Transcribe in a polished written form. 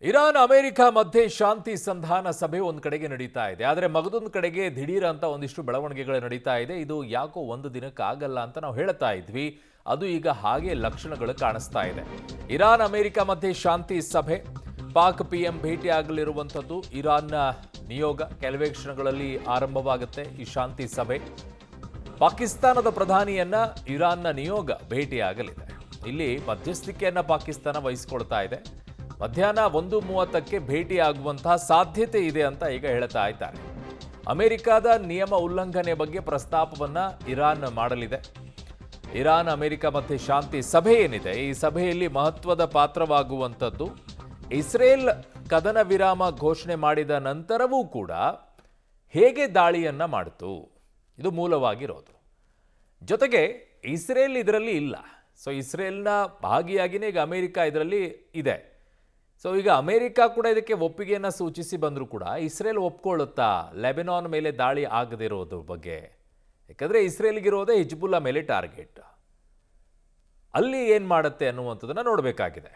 Iran America ಮಧ್ಯೆ ಶಾಂತಿ ಸಂಧಾನ ಸಭೆ ಒಂದು ಕಡೆಗೆ ನಡೀತಾ ಇದೆ. ಆದರೆ ಮಗದೊಂದು ಕಡೆಗೆ ದಿಢೀರ್ ಅಂತ ಒಂದಿಷ್ಟು ಬೆಳವಣಿಗೆಗಳು ನಡೀತಾ ಇದೆ. ಇದು ಯಾಕೋ ಒಂದು ದಿನಕ್ಕೆ ಆಗಲ್ಲ ಅಂತ ನಾವು ಹೇಳ್ತಾ ಇದ್ವಿ. ಅದು ಈಗ ಹಾಗೆ ಲಕ್ಷಣಗಳು ಕಾಣಿಸ್ತಾ ಇದೆ. ಇರಾನ್ ಅಮೆರಿಕ ಮಧ್ಯೆ ಶಾಂತಿ ಸಭೆ, ಪಾಕ್ ಪಿಎಂ ಭೇಟಿ ಆಗಲಿರುವಂಥದ್ದು, ಇರಾನ್ನ ನಿಯೋಗ ಕೆಲವೇ ಕ್ಷಣಗಳಲ್ಲಿ ಆರಂಭವಾಗುತ್ತೆ ಈ ಶಾಂತಿ ಸಭೆ. ಪಾಕಿಸ್ತಾನದ ಪ್ರಧಾನಿಯನ್ನ ಇರಾನ್ನ ನಿಯೋಗ ಭೇಟಿಯಾಗಲಿದೆ. ಇಲ್ಲಿ ಮಧ್ಯಸ್ಥಿಕೆಯನ್ನ ಪಾಕಿಸ್ತಾನ ವಹಿಸಿಕೊಳ್ತಾ ಇದೆ. ಮಧ್ಯಾಹ್ನ 1:30ಕ್ಕೆ ಭೇಟಿಯಾಗುವಂತಹ ಸಾಧ್ಯತೆ ಇದೆ ಅಂತ ಈಗ ಹೇಳ್ತಾ ಇದ್ದಾರೆ. ಅಮೆರಿಕದ ನಿಯಮ ಉಲ್ಲಂಘನೆ ಬಗ್ಗೆ ಪ್ರಸ್ತಾಪವನ್ನ ಇರಾನ್ ಮಾಡಲಿದೆ. ಇರಾನ್ ಅಮೆರಿಕ ಮಧ್ಯೆ ಶಾಂತಿ ಸಭೆ ಏನಿದೆ, ಈ ಸಭೆಯಲ್ಲಿ ಮಹತ್ವದ ಪಾತ್ರವಾಗುವಂಥದ್ದು ಇಸ್ರೇಲ್ ಕದನ ವಿರಾಮ ಘೋಷಣೆ ಮಾಡಿದ ನಂತರವೂ ಕೂಡ ಹೇಗೆ ದಾಳಿಯನ್ನ ಮಾಡಿತು, ಇದು ಮೂಲವಾಗಿರೋದು. ಜೊತೆಗೆ ಇಸ್ರೇಲ್ ಇದರಲ್ಲಿ ಇಲ್ಲ. ಸೊ ಇಸ್ರೇಲ್ನ ಭಾಗಿಯಾಗಿನೇ ಈಗ ಅಮೆರಿಕ ಇದರಲ್ಲಿ ಇದೆ. ಸೊ ಈಗ ಅಮೆರಿಕ ಕೂಡ ಇದಕ್ಕೆ ಒಪ್ಪಿಗೆಯನ್ನು ಸೂಚಿಸಿ ಬಂದರೂ ಕೂಡ ಇಸ್ರೇಲ್ ಒಪ್ಕೊಳ್ಳುತ್ತಾ ಲೆಬನಾನ್ ಮೇಲೆ ದಾಳಿ ಆಗದಿರೋದ್ರ ಬಗ್ಗೆ? ಯಾಕಂದರೆ ಇಸ್ರೇಲ್ಗಿರೋದೇ ಹಿಜ್ಬುಲ್ಲಾ ಮೇಲೆ ಟಾರ್ಗೆಟ್. ಅಲ್ಲಿ ಏನು ಮಾಡುತ್ತೆ ಅನ್ನುವಂಥದ್ದನ್ನು ನೋಡಬೇಕಾಗಿದೆ.